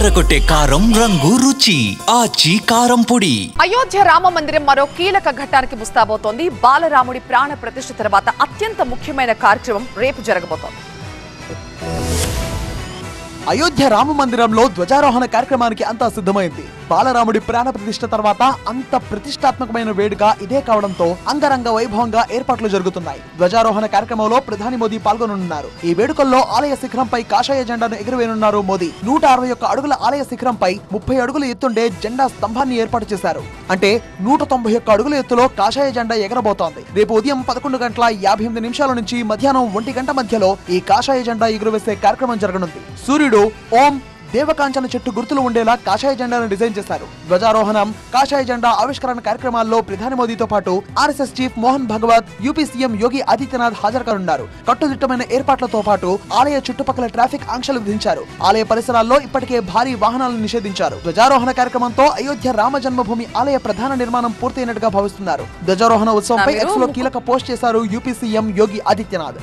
అదరగొట్టే కారం రంగు రుచి ఆచి కారం పొడి. అయోధ్య రామ మందిరం మరో కీలక ఘట్టానికి ముస్తాబోతోంది. బాలరాముడి ప్రాణ ప్రతిష్ఠ తర్వాత అత్యంత ముఖ్యమైన కార్యక్రమం రేపు జరగబోతోంది. అయోధ్య రామ మందిరంలో ధ్వజారోహణ కార్యక్రమానికి అంతా సిద్ధమైంది. బాలరాముడి ప్రాణ ప్రతిష్ఠ తర్వాత అంత ప్రతిష్టాత్మకమైన వేడుక ఇదే కావడంతో అంగరంగ వైభవంగా ఏర్పాట్లు జరుగుతున్నాయి. ధ్వజారోహణ కార్యక్రమంలో ప్రధాని మోదీ పాల్గొననున్నారు. ఈ వేడుకల్లో ఆలయ శిఖరంపై కాషాయ జెండాను ఎగురవేనున్నారు మోదీ. 161 అడుగుల ఆలయ శిఖరంపై 30 అడుగుల ఎత్తుండే జెండా స్తంభాన్ని ఏర్పాటు చేశారు. అంటే 191 అడుగుల ఎత్తులో కాషాయ జెండా ఎగరబోతోంది. రేపు ఉదయం 11:58 నుంచి మధ్యాహ్నం 1 గంట మధ్యలో ఈ కాషాయ జెండా ఎగురవేసే కార్యక్రమం జరగనుంది. సూర్యుడు ఓం దేవకాంచన చెట్టు గుర్తులు ఉండేలా కాషాయ జెండాను డిజైన్ చేశారు. ధ్వజారోహణం, కాషాయ జెండా ఆవిష్కరణ కార్యక్రమాల్లో ప్రధాని మోదీతో పాటు RSS chief Mohan Bhagwat, UP CM Yogi Adityanath హాజరుకానున్నారు. కట్టుదిట్టమైన ఏర్పాట్లతో పాటు ఆలయ చుట్టుపక్కల ట్రాఫిక్ ఆంక్షలు విధించారు. ఆలయ పరిసరాల్లో ఇప్పటికే భారీ వాహనాలను నిషేధించారు. ధ్వజారోహణ కార్యక్రమంతో అయోధ్య రామ జన్మభూమి ఆలయ ప్రధాన నిర్మాణం పూర్తయినట్టుగా భావిస్తున్నారు. ధ్వజారోహణ ఉత్సవంపై ఎక్స్ లో కీలక పోస్ట్ చేశారు యూపీ సీఎం యోగి ఆదిత్యనాథ్.